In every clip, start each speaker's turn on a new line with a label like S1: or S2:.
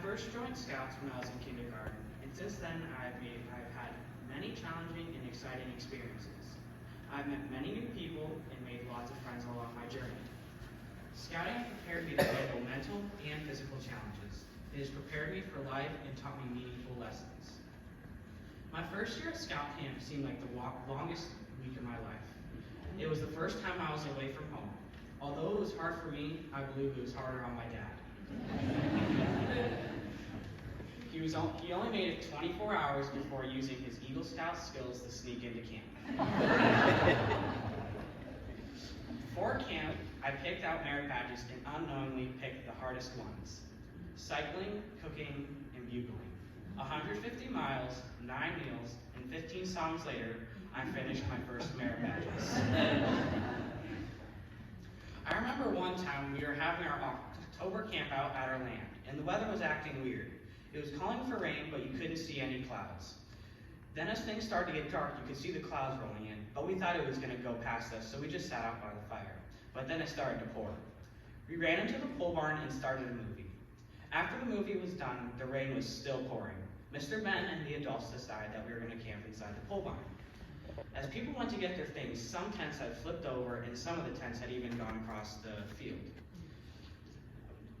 S1: first joined Scouts when I was in kindergarten, and since then I've had many challenging and exciting experiences. I've met many new people and made lots of friends along my journey. Scouting prepared me to handle mental and physical challenges. It has prepared me for life and taught me meaningful lessons. My first year at Scout Camp seemed like the longest week of my life. It was the first time I was away from home. Although it was hard for me, I believe it was harder on my dad. He only made it 24 hours before using his Eagle Scout skills to sneak into camp. For camp, I picked out merit badges and unknowingly picked the hardest ones: cycling, cooking, and bugling. 150 miles, 9 meals, and 15 songs later, I finished my first merit badges. I remember one time we were having our October camp out at our land, and the weather was acting weird. It was calling for rain, but you couldn't see any clouds. Then as things started to get dark, you could see the clouds rolling in, but we thought it was going to go past us, so we just sat out by the fire. But then it started to pour. We ran into the pole barn and started a movie. After the movie was done, the rain was still pouring. Mr. Ben and the adults decided that we were going to camp inside the pole barn. As people went to get their things, some tents had flipped over and some of the tents had even gone across the field.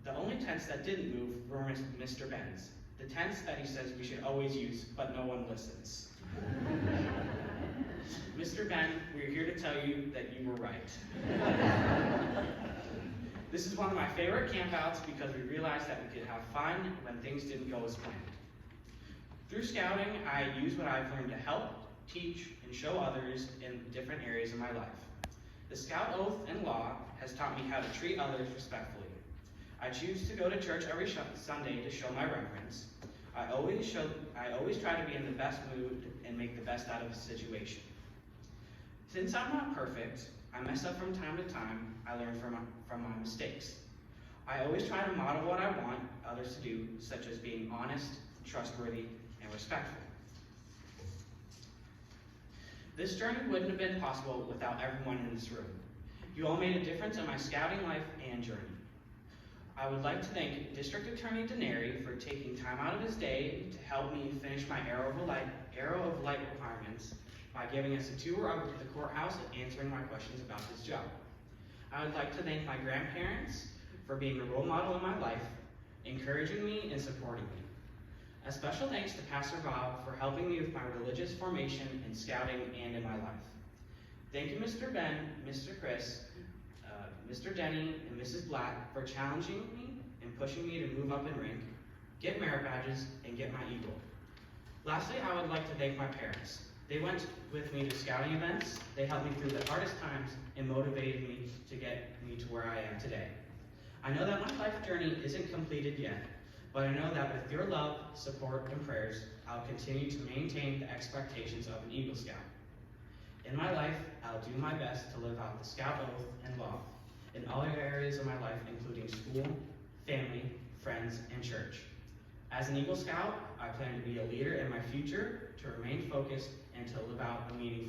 S1: The only tents that didn't move were Mr. Ben's. The tents that he says we should always use, but no one listens. Mr. Ben, we're here to tell you that you were right. This is one of my favorite campouts because we realized that we could have fun when things didn't go as planned. Through scouting, I use what I've learned to help, teach, and show others in different areas of my life. The Scout Oath and Law has taught me how to treat others respectfully. I choose to go to church every Sunday to show my reverence. I always try to be in the best mood and make the best out of a situation. Since I'm not perfect, I mess up from time to time. I learn from my mistakes. I always try to model what I want others to do, such as being honest, trustworthy, and respectful. This journey wouldn't have been possible without everyone in this room. You all made a difference in my scouting life and journey. I would like to thank District Attorney Denary for taking time out of his day to help me finish my Arrow of Light requirements by giving us a tour of the courthouse and answering my questions about this job. I would like to thank my grandparents for being a role model in my life, encouraging me and supporting me. A special thanks to Pastor Bob for helping me with my religious formation in scouting and in my life. Thank you, Mr. Ben, Mr. Chris, Mr. Denny, and Mrs. Black for challenging me and pushing me to move up in rank, get merit badges, and get my Eagle. Lastly, I would like to thank my parents. They went with me to scouting events, they helped me through the hardest times, and motivated me to get me to where I am today. I know that my life journey isn't completed yet, but I know that with your love, support, and prayers, I'll continue to maintain the expectations of an Eagle Scout. In my life, I'll do my best to live out the Scout Oath and Law in all areas of my life, including school, family, friends, and church. As an Eagle Scout, I plan to be a leader in my future, to remain focused, and to live out a meaningful